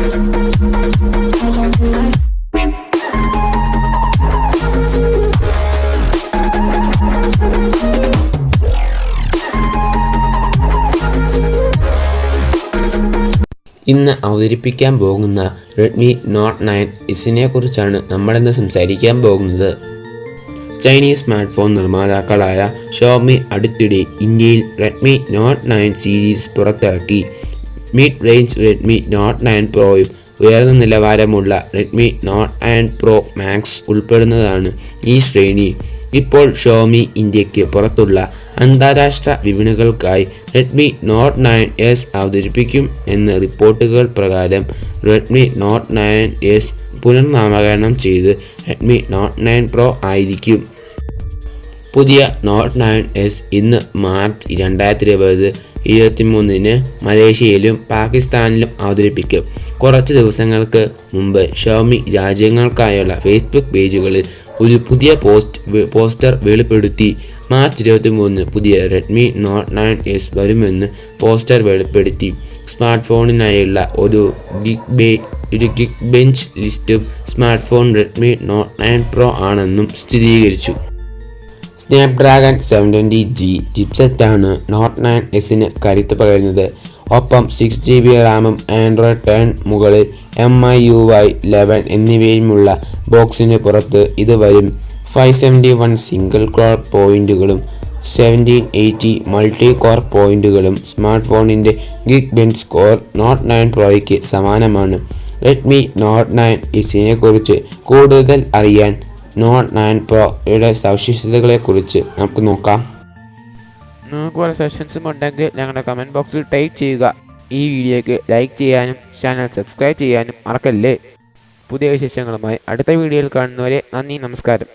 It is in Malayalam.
ഇന്ന് അവതരിപ്പിക്കാൻ പോകുന്ന റെഡ്മി നോട്ട് 9 കുറിച്ചാണ് നമ്മളിന്ന് സംസാരിക്കാൻ പോകുന്നത്. ചൈനീസ് സ്മാർട്ട് ഫോൺ നിർമ്മാതാക്കളായ ഷോമി അടുത്തിടെ ഇന്ത്യയിൽ റെഡ്മി നോട്ട് 9 സീരീസ് പുറത്തിറക്കി. മിഡ് റേഞ്ച് റെഡ്മി നോട്ട് 9 പ്രോയും ഉയർന്ന നിലവാരമുള്ള റെഡ്മി നോട്ട് 9 പ്രോ മാക്സ് ഉൾപ്പെടുന്നതാണ് ഈ ശ്രേണി. ഇപ്പോൾ ഷോമി ഇന്ത്യക്ക് പുറത്തുള്ള അന്താരാഷ്ട്ര വിപണികൾക്കായി റെഡ്മി നോട്ട് 9S അവതരിപ്പിക്കും എന്ന റിപ്പോർട്ടുകൾ പ്രകാരം റെഡ്മി നോട്ട് 9S പുനർനാമകരണം ചെയ്ത് റെഡ്മി നോട്ട് 9 പ്രോ ആയിരിക്കും. പുതിയ നോട്ട് 9S ഇന്ന് മാർച്ച് 2023 മലേഷ്യയിലും പാകിസ്ഥാനിലും അവതരിപ്പിക്കും. കുറച്ച് ദിവസങ്ങൾക്ക് മുമ്പ് ഷോമി രാജ്യങ്ങൾക്കായുള്ള ഫേസ്ബുക്ക് പേജുകളിൽ ഒരു പുതിയ പോസ്റ്റർ വെളിപ്പെടുത്തി. മാർച്ച് 23 പുതിയ റെഡ്മി നോട്ട് 9S വരുമെന്ന് പോസ്റ്റർ വെളിപ്പെടുത്തി. സ്മാർട്ട് ഫോണിനായുള്ള ഒരു ഗിഗ് ബെഞ്ച് ലിസ്റ്റും smart phone Redmi Note 9 Pro ആണെന്നും സ്ഥിരീകരിച്ചു. സ്നാപ്ഡ്രാഗൺ 720G ചിപ്സെറ്റാണ് നോട്ട് 9Sന് കരുത്ത് പകരുന്നത്. ഒപ്പം 6GB റാമും ആൻഡ്രോയിഡ് 10 മുകളിൽ MIUI 11 എന്നിവയുമുള്ള ബോക്സിന് പുറത്ത് ഇത് വരും. 571 സിംഗിൾ കോർ പോയിന്റുകളും 1780 മൾട്ടി കോർ പോയിന്റുകളും സ്മാർട്ട് ഫോണിൻ്റെ ഗിഗ് ബെഞ്ച് സ്കോർ നോട്ട് 9 പ്രോയ്ക്ക് സമാനമാണ്. റെഡ്മി നോട്ട് 9Sനെ കുറിച്ച് കൂടുതൽ അറിയാൻ നോട്ട് 9 പ്രോയുടെ സവിശേഷതകളെക്കുറിച്ച് നമുക്ക് നോക്കാം. നിങ്ങൾക്ക് വല്ല സെഷൻസും ഉണ്ടെങ്കിൽ ഞങ്ങളുടെ കമൻറ്റ് ബോക്സിൽ ടൈപ്പ് ചെയ്യുക. ഈ വീഡിയോയ്ക്ക് ലൈക്ക് ചെയ്യാനും ചാനൽ സബ്സ്ക്രൈബ് ചെയ്യാനും മറക്കല്ലേ. പുതിയ വിശേഷങ്ങളുമായി അടുത്ത വീഡിയോയിൽ കാണുന്നവരെ നന്ദി, നമസ്കാരം.